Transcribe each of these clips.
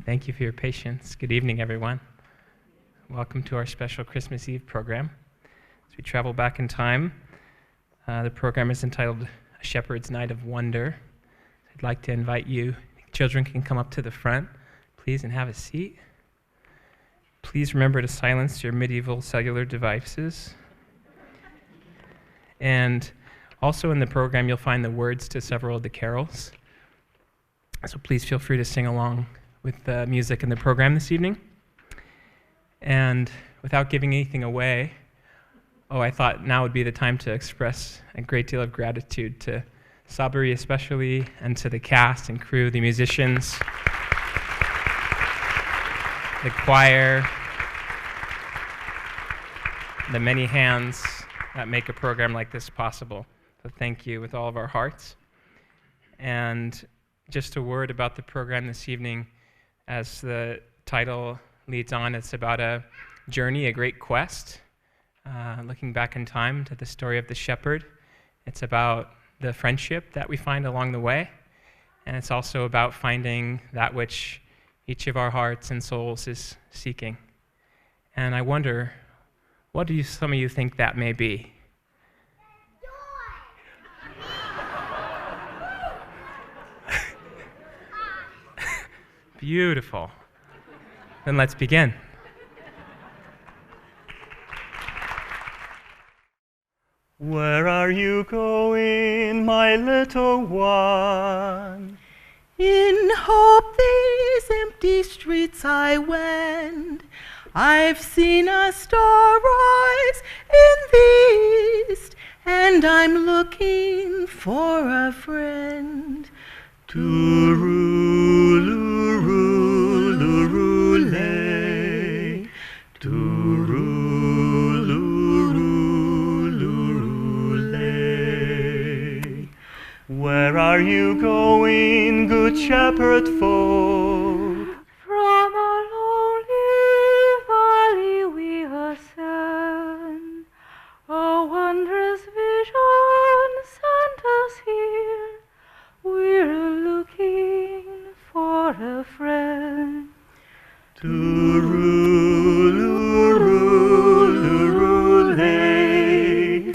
Thank you for your patience. Good evening, everyone. Welcome to our special Christmas Eve program. As we travel back in time, the program is entitled A Shepherd's Night of Wonder. I'd like to invite you, children can come up to the front, please, and have a seat. Please remember to silence your medieval cellular devices. And also in the program, you'll find the words to several of the carols. So please feel free to sing along with the music in the program this evening. And without giving anything away, I thought now would be the time to express a great deal of gratitude to Sabri especially, and to the cast and crew, the musicians, the choir, the many hands that make a program like this possible. So thank you with all of our hearts. And just a word about the program this evening. As the title leads on, it's about a journey, a great quest, looking back in time to the story of the shepherd. It's about the friendship that we find along the way, and it's also about finding that which each of our hearts and souls is seeking. And I wonder, what do some of you think that may be? Beautiful. Then let's begin. Where are you going, my little one? In hope these empty streets I wend. I've seen a star rise in the east, and I'm looking for a friend. Tooroo-loo-roo-loo-roo-lay, tooroo-loo-roo-loo-lay. Where are you going, good shepherd folk? From a lonely valley we ascend. A wondrous vision sent us here. We're looking for a friend. Tooroo-loo-roo-loo-roo-lay,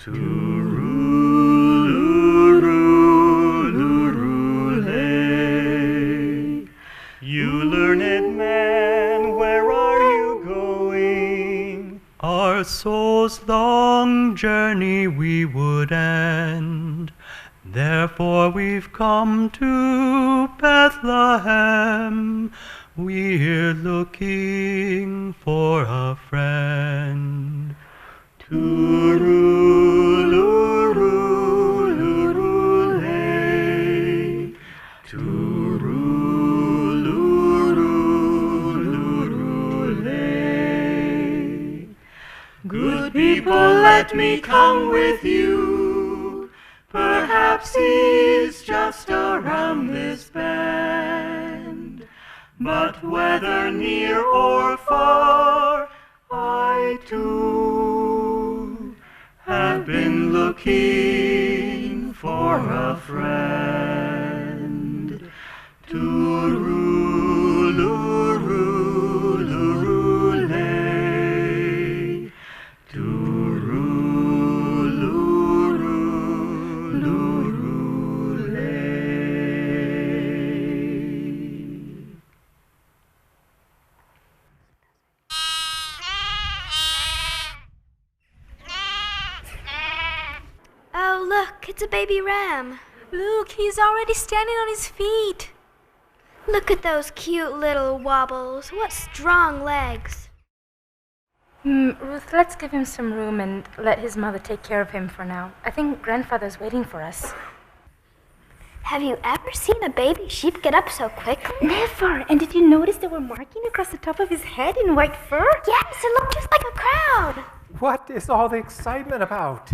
tooroo-loo-roo-loo-lay. You learned man, where are you going? Our soul's long journey we would end. Therefore we've come to Bethlehem. We're looking for a friend. Tooroo-loo-roo-loo-roo-lay, tooroo-loo-roo-loo-lay. Good people, let me come with you. Perhaps he's just around this bend. But whether near or far, I too have been looking for a friend. Tooroo-loo-roo-loo-roo-lay, Oh, look, it's a baby ram. Look, he's already standing on his feet. Look at those cute little wobbles. What strong legs. Ruth, let's give him some room and let his mother take care of him for now. I think grandfather's waiting for us. Have you ever seen a baby sheep get up so quickly? Never! And did you notice there were markings across the top of his head in white fur? Yes, it looked just like a crowd. What is all the excitement about?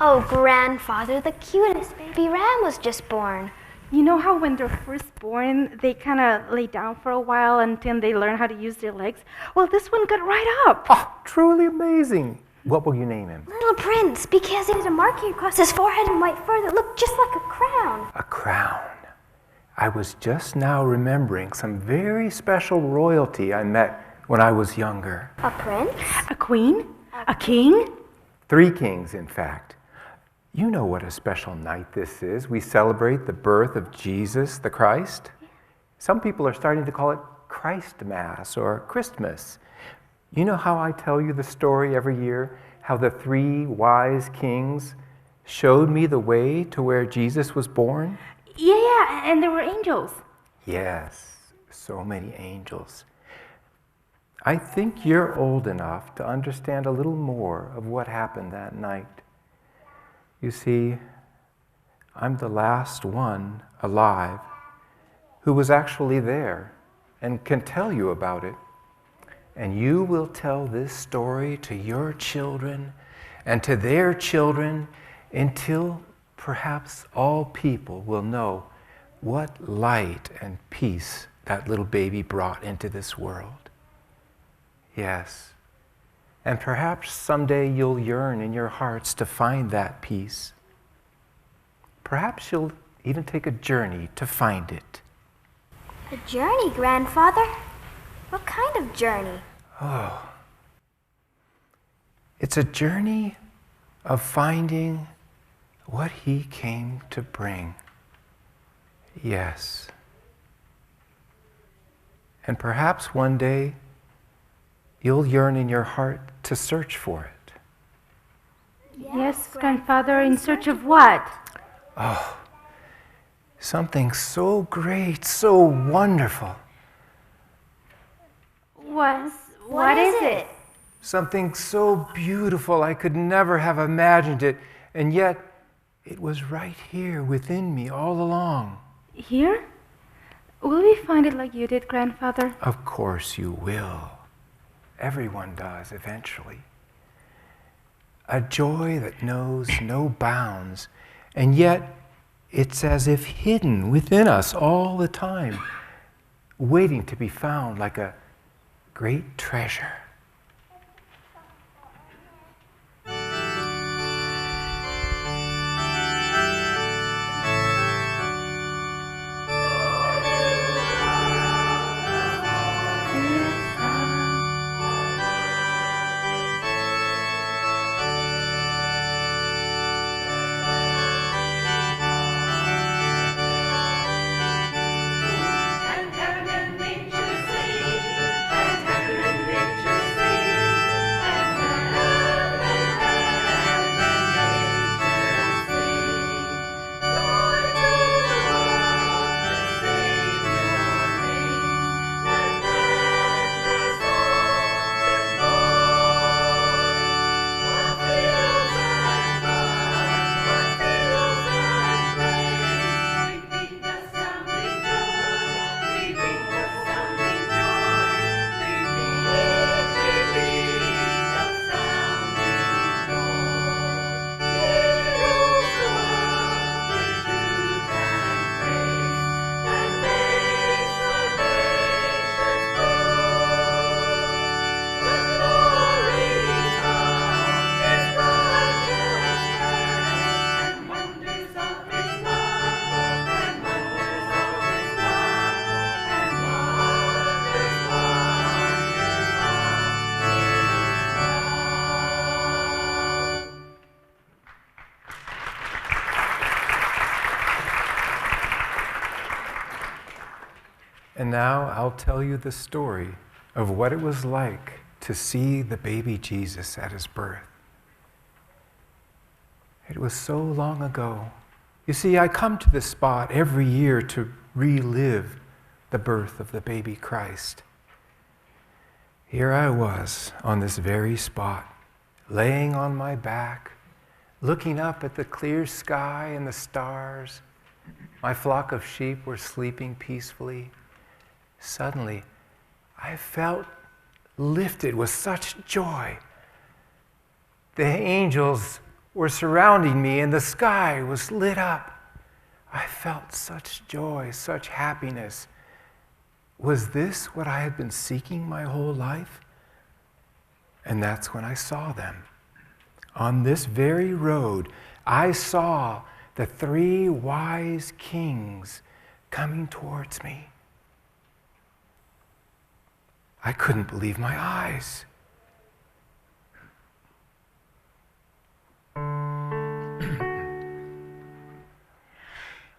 Oh, grandfather, the cutest baby ram was just born. You know how when they're first born, they kind of lay down for a while until they learn how to use their legs? Well, this one got right up. Oh, truly amazing. What will you name him? Little Prince, because he has a marking across his forehead in white fur that looked just like a crown. A crown. I was just now remembering some very special royalty I met when I was younger. A prince? A queen? A king? 3 kings, in fact. You know what a special night this is. We celebrate the birth of Jesus the Christ. Some people are starting to call it Christ Mass or Christmas. You know how I tell you the story every year, how the 3 wise kings showed me the way to where Jesus was born? Yeah, and there were angels. Yes, so many angels. I think you're old enough to understand a little more of what happened that night. You see, I'm the last one alive who was actually there and can tell you about it. And you will tell this story to your children and to their children until perhaps all people will know what light and peace that little baby brought into this world. Yes. And perhaps someday you'll yearn in your hearts to find that peace. Perhaps you'll even take a journey to find it. A journey, Grandfather? What kind of journey? Oh. It's a journey of finding what he came to bring. Yes. And perhaps one day you'll yearn in your heart to search for it. Yes, Grandfather, in search of what? Oh, something so great, so wonderful. What is it? Something so beautiful I could never have imagined it, and yet it was right here within me all along. Here? Will we find it like you did, Grandfather? Of course you will. Everyone does eventually. A joy that knows no bounds, and yet it's as if hidden within us all the time, waiting to be found like a great treasure. And now I'll tell you the story of what it was like to see the baby Jesus at his birth. It was so long ago. You see, I come to this spot every year to relive the birth of the baby Christ. Here I was on this very spot, laying on my back, looking up at the clear sky and the stars. My flock of sheep were sleeping peacefully. Suddenly, I felt lifted with such joy. The angels were surrounding me and the sky was lit up. I felt such joy, such happiness. Was this what I had been seeking my whole life? And that's when I saw them. On this very road, I saw the 3 wise kings coming towards me. I couldn't believe my eyes.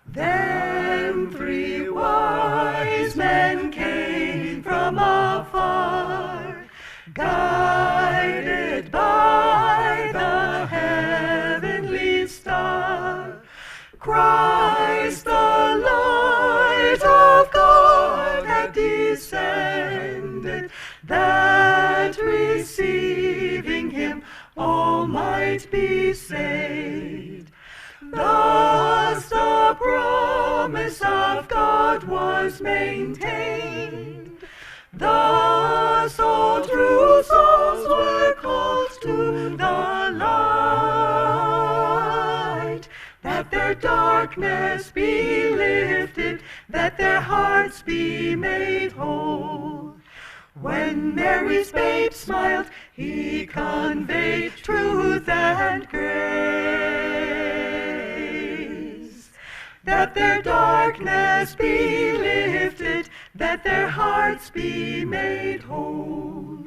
Then 3 wise men came from afar, guided by the heavenly star. Christ, the light of God, had descended, that receiving him all might be saved. Thus the promise of God was maintained. Thus all true souls were called to the light, that their darkness be lifted, that their hearts be made whole. When Mary's babe smiled, he conveyed truth and grace. That their darkness be lifted, that their hearts be made whole.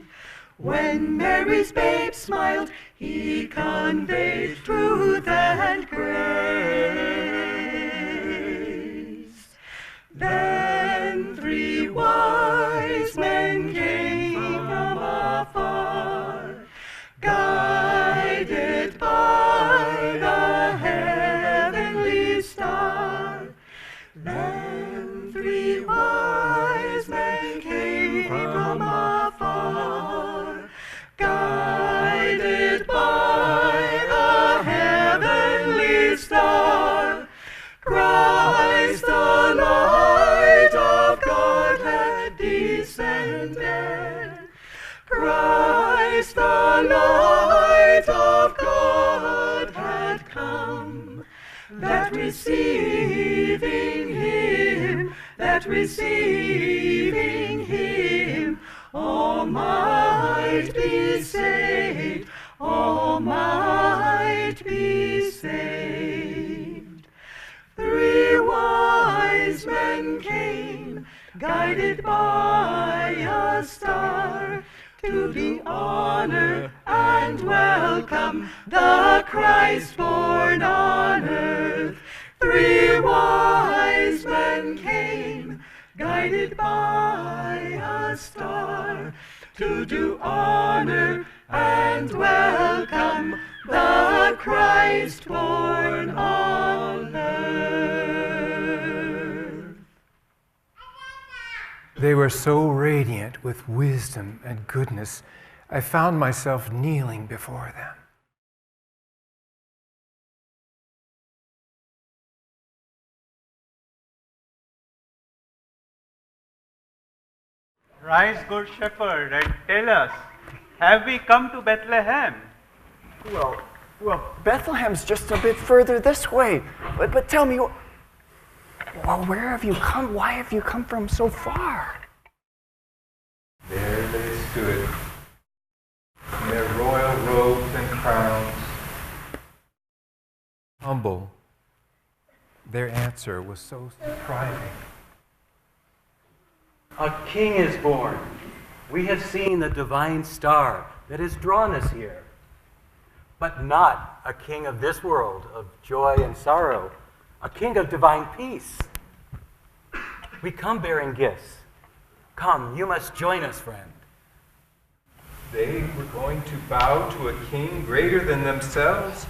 When Mary's babe smiled, he conveyed truth and grace. Then 3 wise men came from afar, guided by the heavenly star. Then 3 wise men came from afar, guided by the heavenly star. Christ, the light of God, had descended. Christ, the light of God, had come, that receiving him, all might be saved, all might be saved. 3 wise men came, guided by a star, to the honor and welcome the Christ born on earth. 3 wise men came, guided by a star, to do honor and welcome the Christ born on earth. They were so radiant with wisdom and goodness, I found myself kneeling before them. Rise, good shepherd, and tell us, have we come to Bethlehem? Well, Bethlehem's just a bit further this way. But tell me, where have you come? Why have you come from so far? There they stood, in their royal robes and crowns. Humble. Their answer was so surprising. A king is born. We have seen the divine star that has drawn us here. But not a king of this world, of joy and sorrow, a king of divine peace. We come bearing gifts. Come, you must join us, friend. They were going to bow to a king greater than themselves,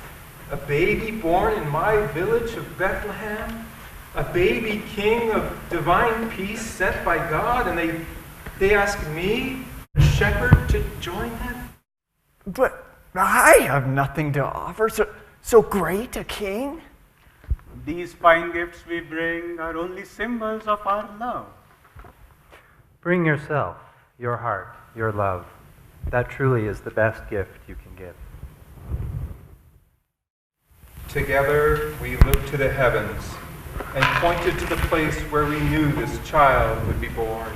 a baby born in my village of Bethlehem, a baby king of divine peace sent by God, and they ask me, a shepherd, to join them? But I have nothing to offer, so great a king. These fine gifts we bring are only symbols of our love. Bring yourself, your heart, your love. That truly is the best gift you can give. Together we looked to the heavens and pointed to the place where we knew this child would be born.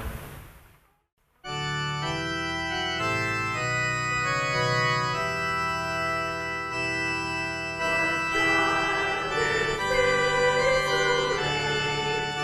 To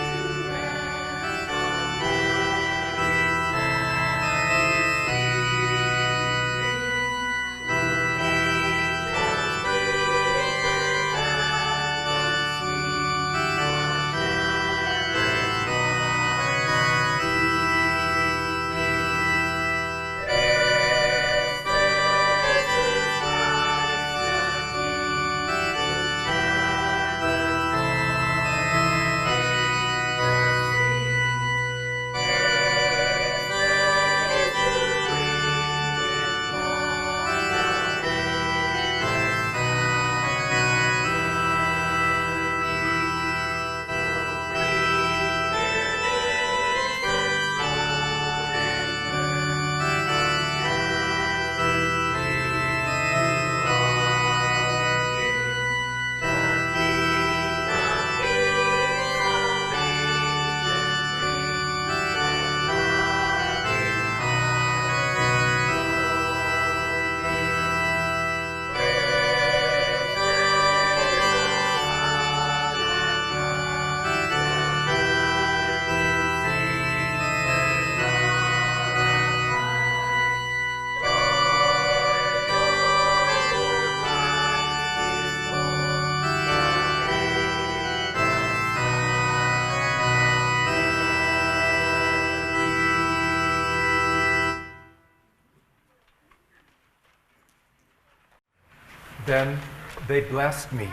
Then they blessed me.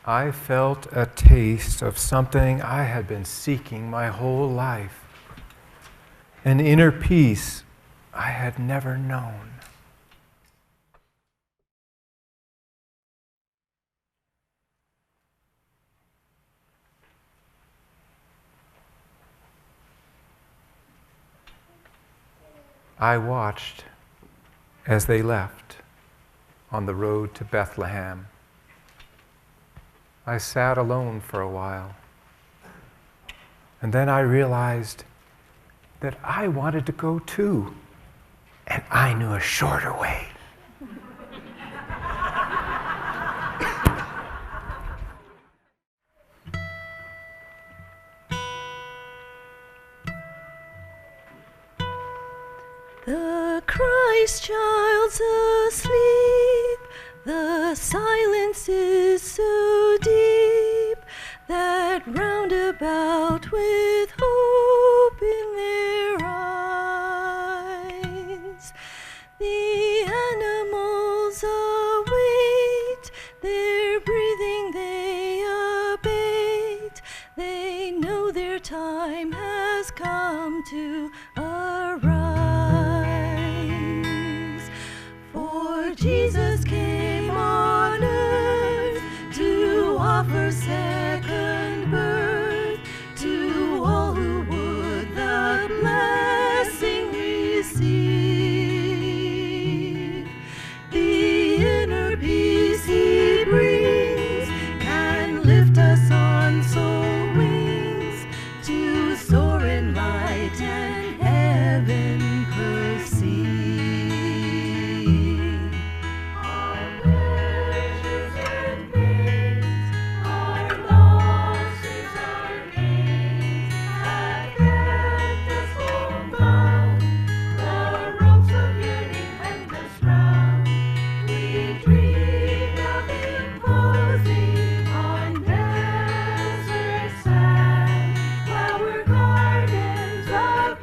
I felt a taste of something I had been seeking my whole life, an inner peace I had never known. I watched as they left on the road to Bethlehem. I sat alone for a while, and then I realized that I wanted to go too, and I knew a shorter way. The Christ child's asleep, the silence is so deep that round about with hope in their eyes, the animals await, their breathing they abate, they know their time has come to arise. For Jesus came on earth to offer second birth to all who would the blessing receive. The inner peace he brings can lift us on soul wings to soar in light and heaven perceive. Flower gardens of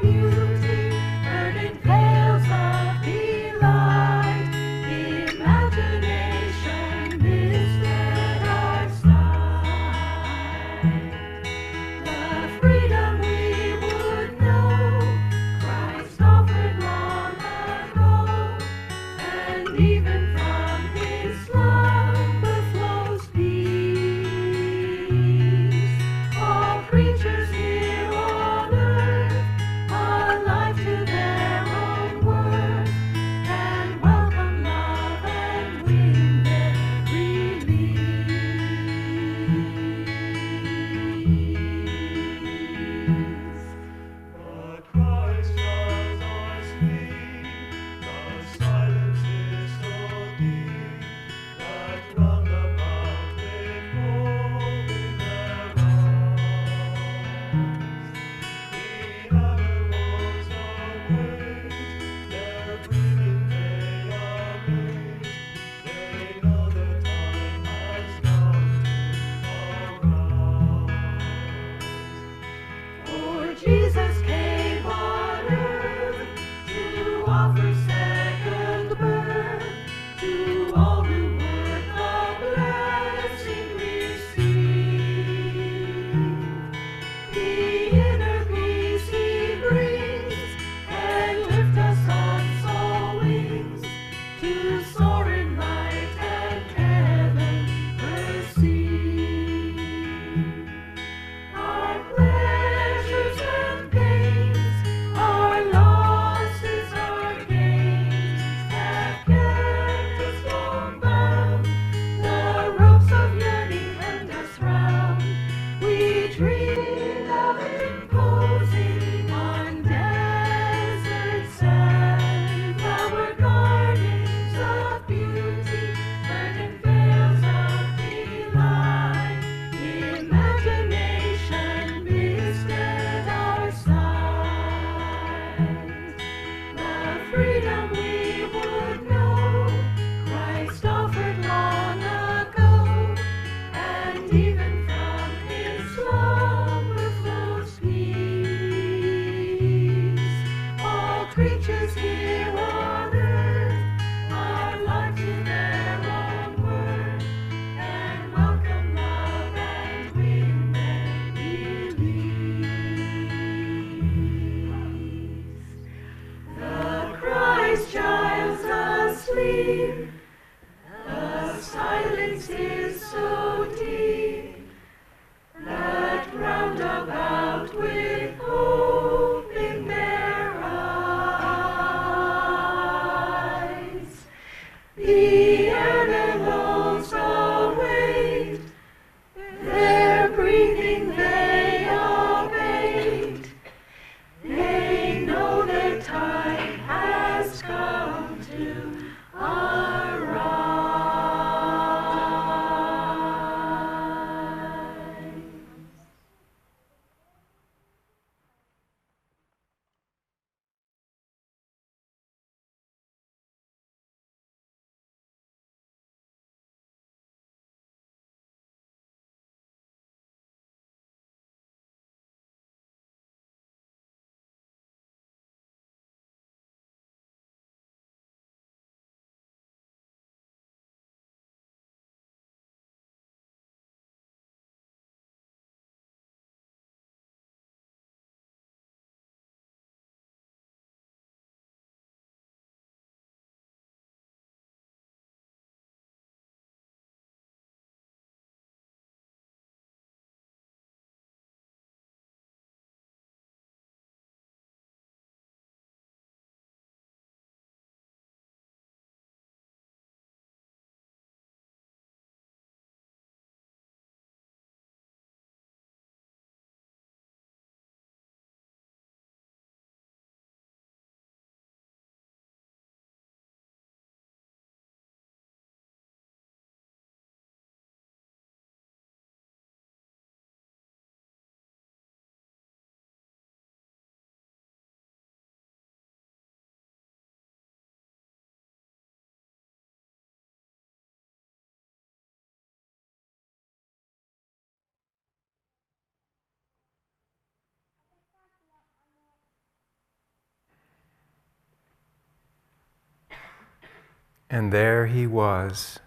And there he was,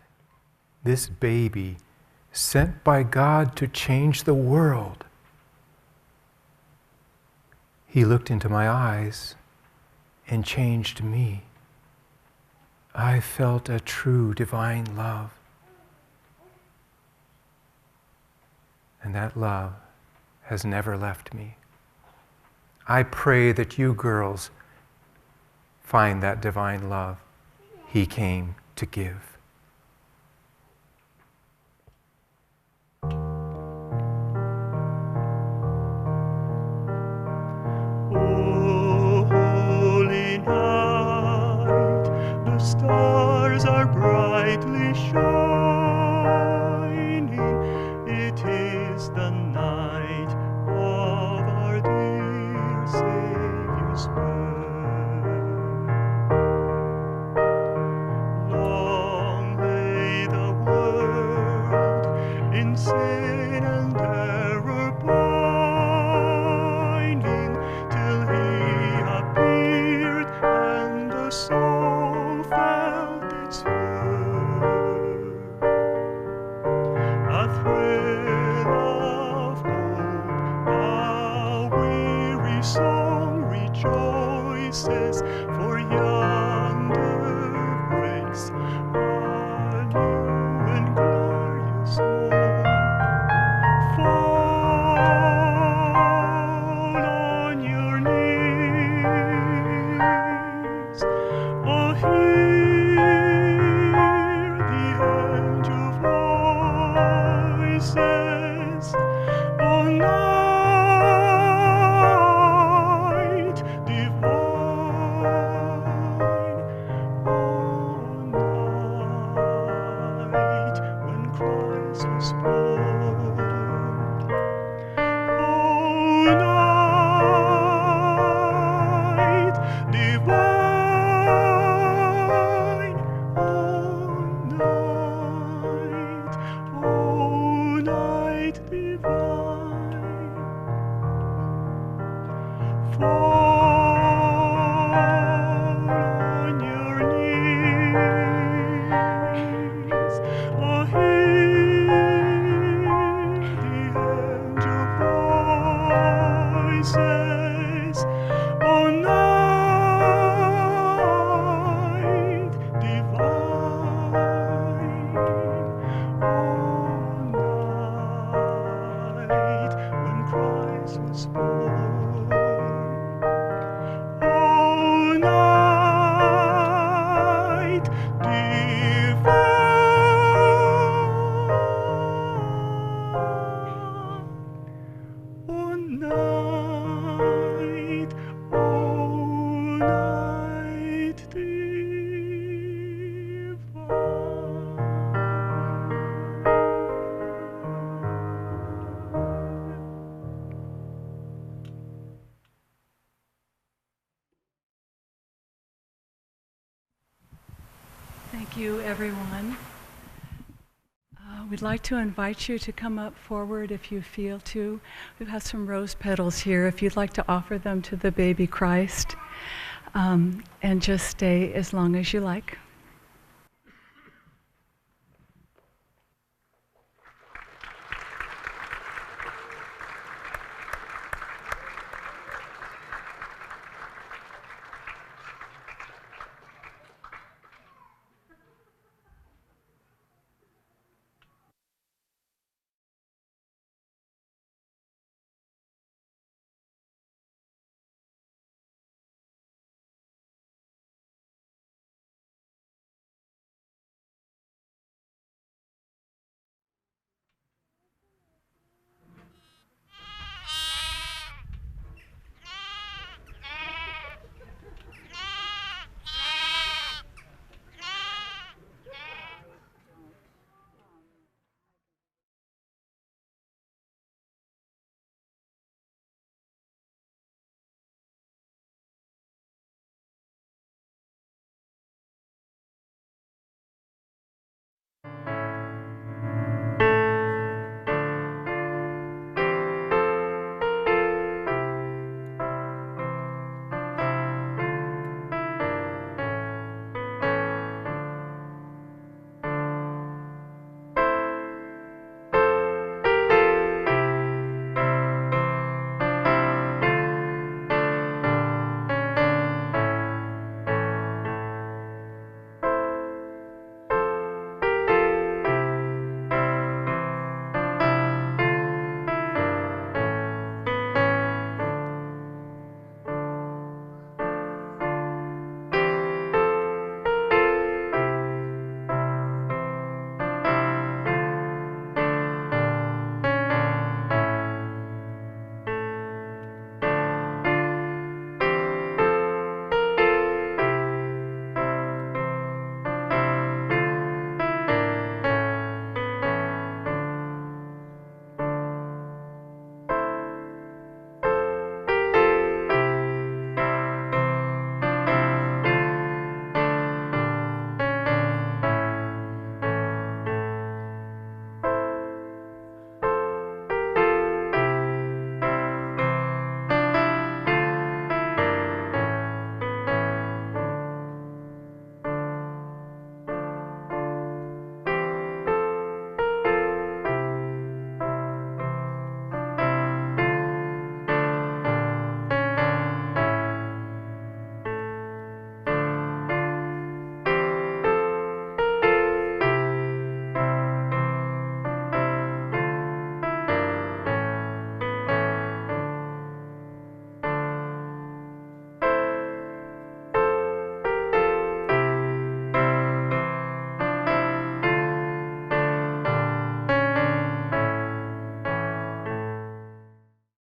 this baby sent by God to change the world. He looked into my eyes and changed me. I felt a true divine love. And that love has never left me. I pray that you girls find that divine love he came to give. The stars are brightly shining. It is the night of our dear Savior's birth. Long lay the world in sin and error binding, till he appeared and the soul felt its worth. A thrill of hope, a weary song rejoices, for yonder breaks a new and glorious morn. Fall on your knees, oh, hear the angel voices, oh, night divine, oh, night when Christ was born. Oh, night divine, oh, night divine. Fall on your knees, oh, hear the angel voices, oh, night divine, oh, night when Christ was born. Oh, night divine, oh, night Thank you, everyone. We'd like to invite you to come up forward if you feel to. We have some rose petals here if you'd like to offer them to the baby Christ, and just stay as long as you like.